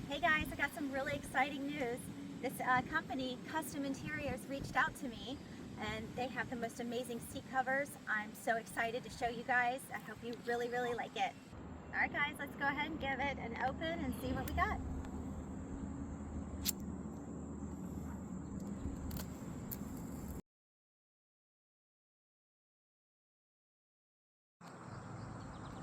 Hey guys, I got some really exciting news. This company, Kustom Interiors, reached out to me and they have the most amazing seat covers. I'm so excited to show you guys. I hope you really like it. Alright guys, let's go ahead and give it an open and see what we got.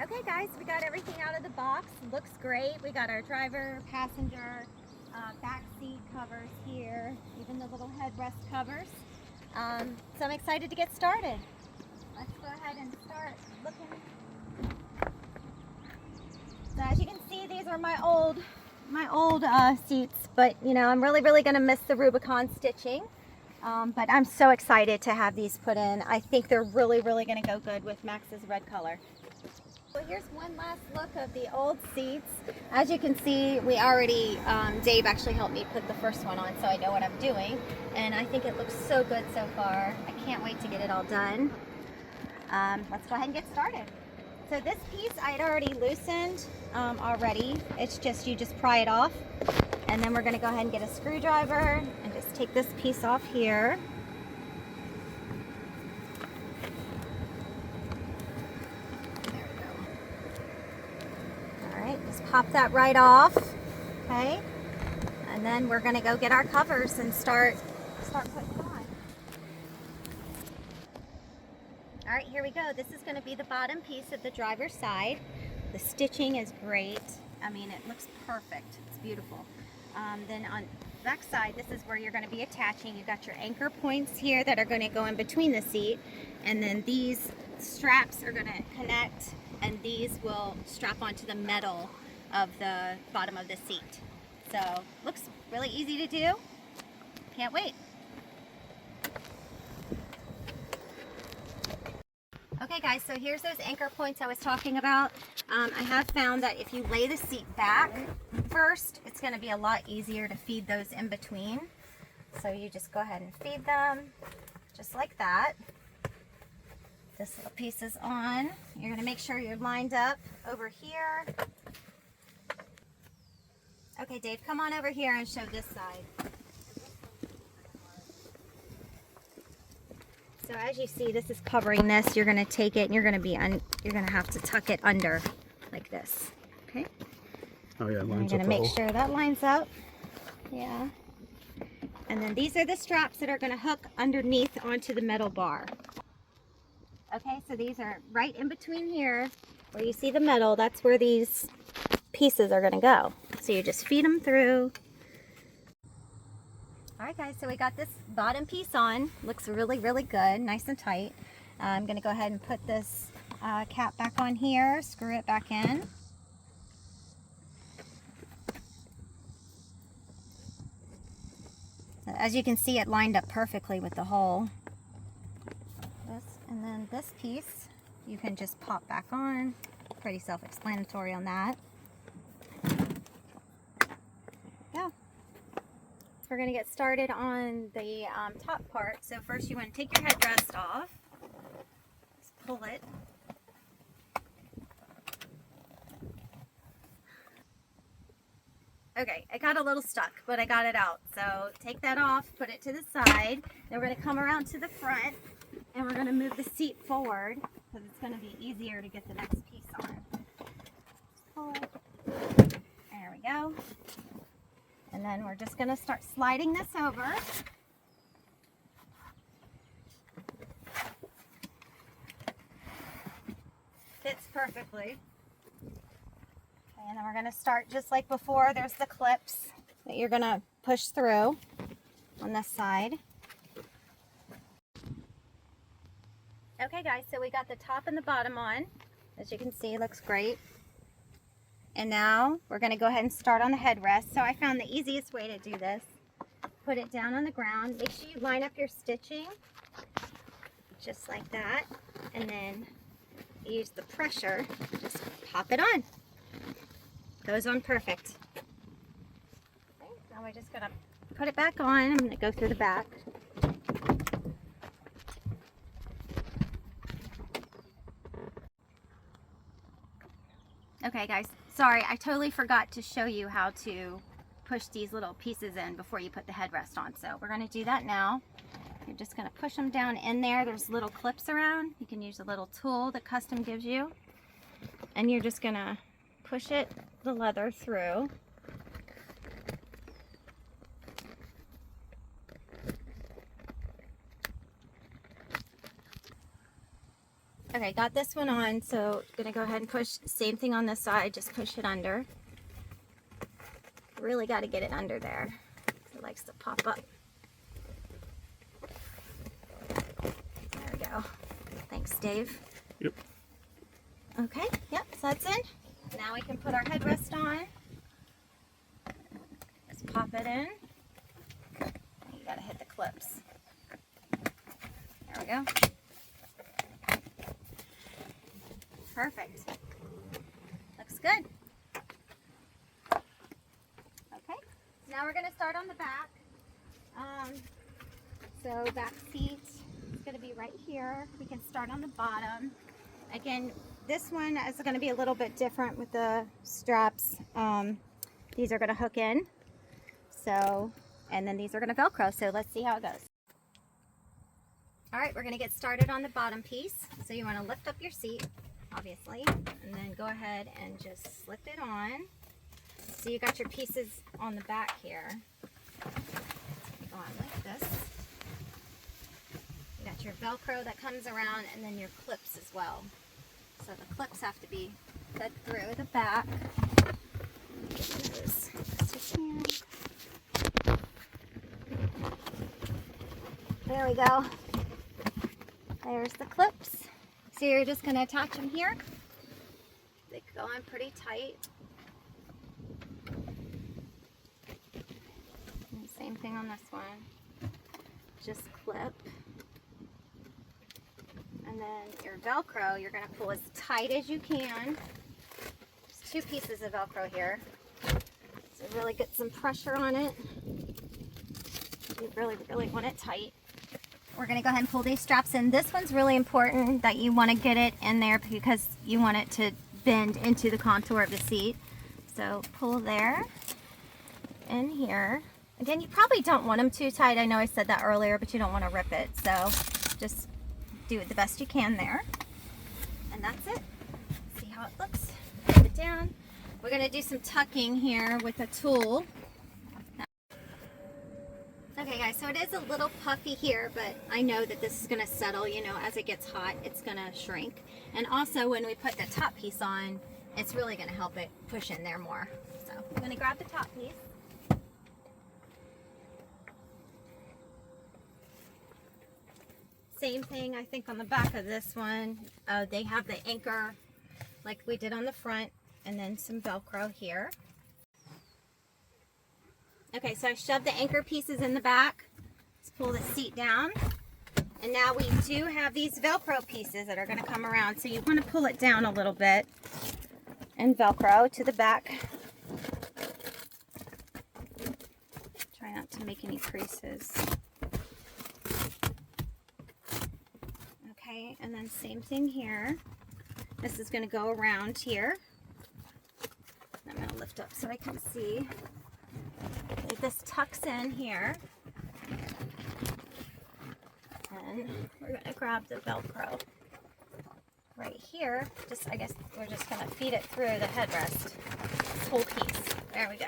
Okay guys, we got everything out of the box. Looks great. We got our driver, passenger, back seat covers here, even the little headrest covers. So I'm excited to get started. Let's go ahead and start looking. So as you can see, these are my old seats, but you know, I'm really gonna miss the Rubicon stitching. But I'm so excited to have these put in. I think they're really gonna go good with Max's red color. So here's one last look of the old seats. As you can see, we already, Dave actually helped me put the first one on so I know what I'm doing. And I think it looks so good so far. I can't wait to get it all done. Let's go ahead and get started. So this piece I had already loosened already. It's just, you just pry it off. And then we're gonna go ahead and get a screwdriver and just take this piece off here. Just pop that right off, okay? And then we're gonna go get our covers and start putting it on. All right, here we go. This is gonna be the bottom piece of the driver's side. The stitching is great. I mean, it looks perfect. It's beautiful. Then on the back side, this is where you're gonna be attaching. You've got your anchor points here that are gonna go in between the seat. And then these straps are gonna connect, and these will strap onto the metal of the bottom of the seat. So looks really easy to do. Can't wait. Okay guys, so here's those anchor points I was talking about. I have found that if you lay the seat back first, it's going to be a lot easier to feed those in between. So you just go ahead and feed them just like that. This little piece is on. You're going to make sure you're lined up over here. Okay, Dave, come on over here and show this side. So as you see, this is covering this. You're going to take it and you're going to have to tuck it under like this. Okay? Oh yeah, I'm going to make sure that lines up. Yeah. And then these are the straps that are going to hook underneath onto the metal bar. Okay, so these are right in between here where you see the metal. That's where these pieces are going to go. So you just feed them through. All right, guys, so we got this bottom piece on. Looks really good, nice and tight. I'm going to go ahead and put this cap back on here, screw it back in. As you can see, it lined up perfectly with the hole. And then this piece, you can just pop back on. Pretty self-explanatory on that. Yeah. So we're going to get started on the top part. So first you want to take your headrest off. Just pull it. Okay, it got a little stuck, but I got it out. So take that off, put it to the side. Then we're going to come around to the front. And we're going to move the seat forward because it's going to be easier to get the next piece on. Pull it. There we go. And then we're just going to start sliding this over. Fits perfectly. Okay, and then we're going to start just like before. There's the clips that you're going to push through on this side. Okay guys, so we got the top and the bottom on. As you can see, it looks great. And now we're going to go ahead and start on the headrest. So I found the easiest way to do this. Put it down on the ground. Make sure you line up your stitching just like that. And then use the pressure. Just pop it on. Goes on perfect. Okay, now we're just going to put it back on. I'm going to go through the back. Okay guys, sorry, I totally forgot to show you how to push these little pieces in before you put the headrest on. So we're going to do that now. You're just going to push them down in there. There's little clips around. You can use a little tool that Kustom gives you. And you're just going to push the leather through. Okay, got this one on, so I'm gonna go ahead and push. Same thing on this side, just push it under. Really got to get it under there. It likes to pop up. There we go. Thanks, Dave. Yep. Okay, yep, so that's in. Now we can put our headrest on. Just pop it in. And you gotta hit the clips. There we go. Perfect. Looks good. Okay, now we're going to start on the back. So back seat is going to be right here. We can start on the bottom. Again, this one is going to be a little bit different with the straps. These are going to hook in. So, and then these are going to Velcro. So let's see how it goes. All right, we're going to get started on the bottom piece. So you want to lift up your seat, obviously, and then go ahead and just slip it on. So you got your pieces on the back here. Go on like this. You got your Velcro that comes around, and then your clips as well. So the clips have to be fed through the back. Get those as you can. There we go. There's the clips. So you're just going to attach them here. They go on pretty tight. And same thing on this one. Just clip. And then your Velcro, you're going to pull as tight as you can. There's 2 pieces of Velcro here. So really get some pressure on it. You really, really want it tight. We're going to go ahead and pull these straps in. This one's really important that you want to get it in there because you want it to bend into the contour of the seat. So pull there, in here. Again, you probably don't want them too tight. I know I said that earlier, but you don't want to rip it. So just do it the best you can there. And that's it. See how it looks. Put it down. We're going to do some tucking here with a tool. Okay guys, so it is a little puffy here, but I know that this is going to settle, you know, as it gets hot, it's going to shrink. And also when we put the top piece on, it's really going to help it push in there more. So I'm going to grab the top piece. Same thing, I think, on the back of this one. They have the anchor like we did on the front, and then some Velcro here. Okay, so I shoved the anchor pieces in the back. Let's pull the seat down. And now we do have these Velcro pieces that are going to come around. So you want to pull it down a little bit and Velcro to the back. Try not to make any creases. Okay, and then same thing here. This is going to go around here. I'm going to lift up so I can see. This tucks in here, and we're going to grab the Velcro right here. I guess we're just going to feed it through the headrest, this whole piece. There we go.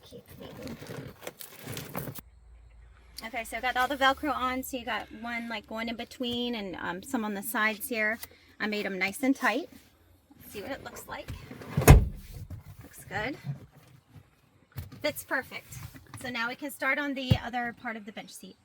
Keep feeding. Okay, so I got all the Velcro on, so you got one like going in between and some on the sides here. I made them nice and tight. Let's see what it looks like. Looks good. Fits perfect. So now we can start on the other part of the bench seat.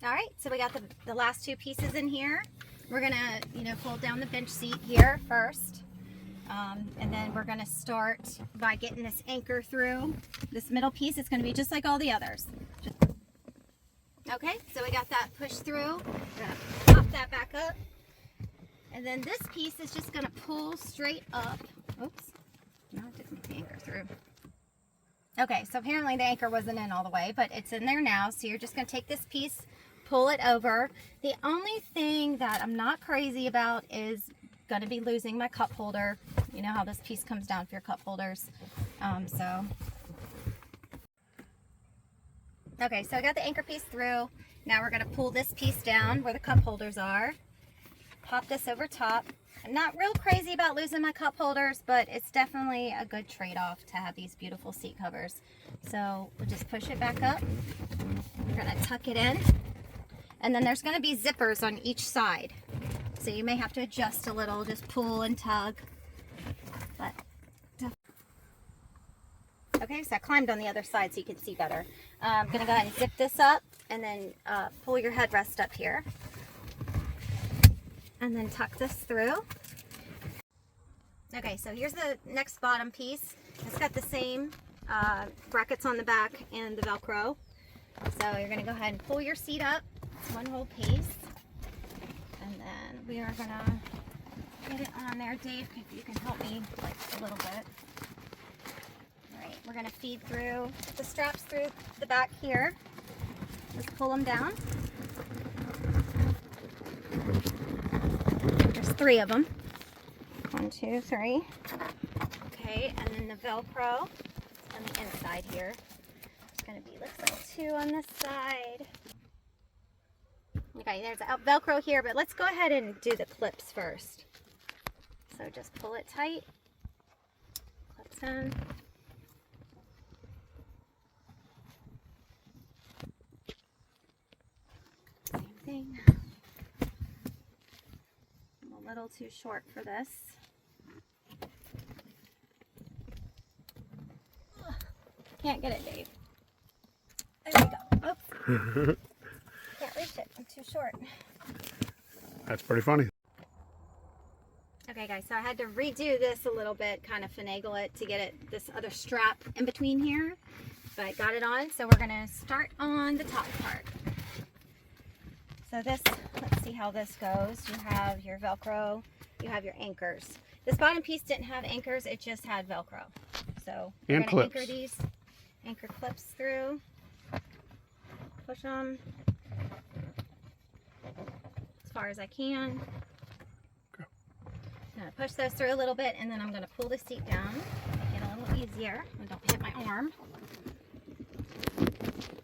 All right, so we got the last 2 pieces in here. We're gonna, fold down the bench seat here first. And then we're gonna start by getting this anchor through. This middle piece is gonna be just like all the others. Okay, so we got that pushed through. We're gonna pop that back up. And then this piece is just gonna pull straight up. Oops, no, it didn't make the anchor through. Okay, so apparently the anchor wasn't in all the way, but it's in there now. So you're just going to take this piece, pull it over. The only thing that I'm not crazy about is going to be losing my cup holder. You know how this piece comes down for your cup holders. Okay, so I got the anchor piece through. Now we're going to pull this piece down where the cup holders are. Pop this over top. I'm not real crazy about losing my cup holders, but it's definitely a good trade-off to have these beautiful seat covers. So we'll just push it back up. We're going to tuck it in. And then there's going to be zippers on each side. So you may have to adjust a little, just pull and tug. But okay, so I climbed on the other side so you can see better. I'm going to go ahead and zip this up and then pull your headrest up here. And then tuck this through. Okay, so here's the next bottom piece. It's got the same brackets on the back and the Velcro. So you're going to go ahead and pull your seat up. It's one whole piece. And then we are going to get it on there. Dave, if you can help me like a little bit. All right, we're going to feed through the straps through the back here. Just pull them down. There's 3 of them. 1, 2, 3. Okay, and then the Velcro on the inside here. It's going to be, looks like 2 on this side. Okay, there's a Velcro here, but let's go ahead and do the clips first. So just pull it tight. Clips in. Same thing. A little too short for this. Ugh, can't get it, Dave. There we go. Oh. Can't reach it. I'm too short. That's pretty funny. Okay, guys, so I had to redo this a little bit, kind of finagle it to get it this other strap in between here, but I got it on. So we're going to start on the top part. So this, let's see how this goes. You have your Velcro, you have your anchors. This bottom piece didn't have anchors, it just had Velcro. So we're going to anchor these anchor clips through, push them as far as I can. Okay. I'm going to push those through a little bit, and then I'm going to pull the seat down, make it a little easier. I don't hit my arm.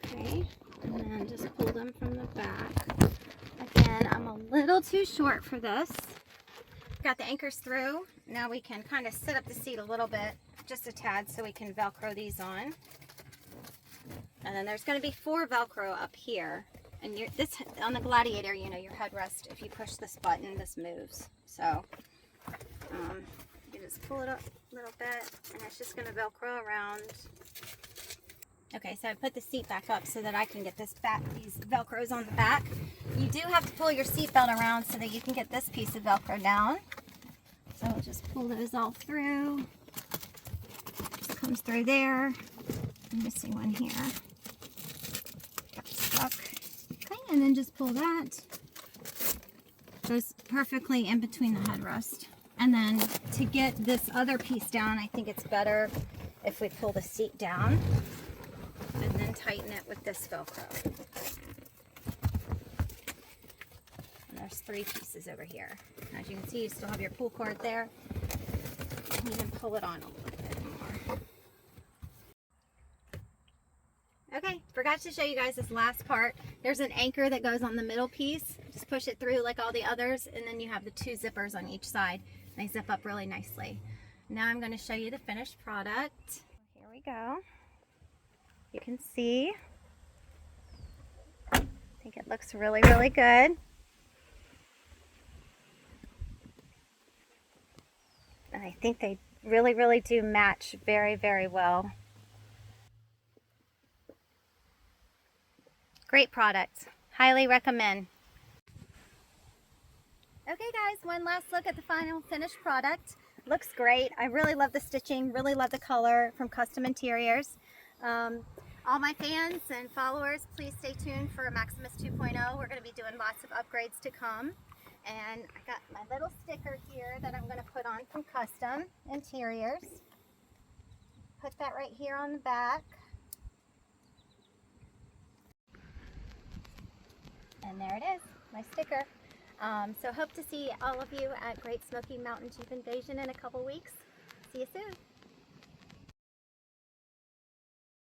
Okay, and then just pull them from the back. Again, I'm a little too short for this. Got the anchors through. Now we can kind of set up the seat a little bit, just a tad, so we can Velcro these on. And then there's going to be 4 Velcro up here. And this on the Gladiator, you know, your headrest, if you push this button, this moves. So you just pull it up a little bit, and it's just going to Velcro around. Okay, so I put the seat back up so that I can get this back, these Velcros on the back. You do have to pull your seat belt around so that you can get this piece of Velcro down. So I'll just pull those all through. Just comes through there. I'm missing one here. Got stuck. Okay, and then just pull that. Goes perfectly in between the headrest. And then to get this other piece down, I think it's better if we pull the seat down and then tighten it with this Velcro. And there's 3 pieces over here. As you can see, you still have your pull cord there. And you can pull it on a little bit more. Okay, forgot to show you guys this last part. There's an anchor that goes on the middle piece. Just push it through like all the others, and then you have the 2 zippers on each side. They zip up really nicely. Now I'm going to show you the finished product. Here we go. You can see. I think it looks really, really good. And I think they really, really do match very, very well. Great product. Highly recommend. Okay guys, one last look at the final finished product. Looks great. I really love the stitching, really love the color from Kustom Interiors. All my fans and followers, please stay tuned for Maximus 2.0. We're going to be doing lots of upgrades to come. And I got my little sticker here that I'm going to put on from Kustom Interiors. Put that right here on the back. And there it is, my sticker. So hope to see all of you at Great Smoky Mountain Jeep Invasion in a couple weeks. See you soon.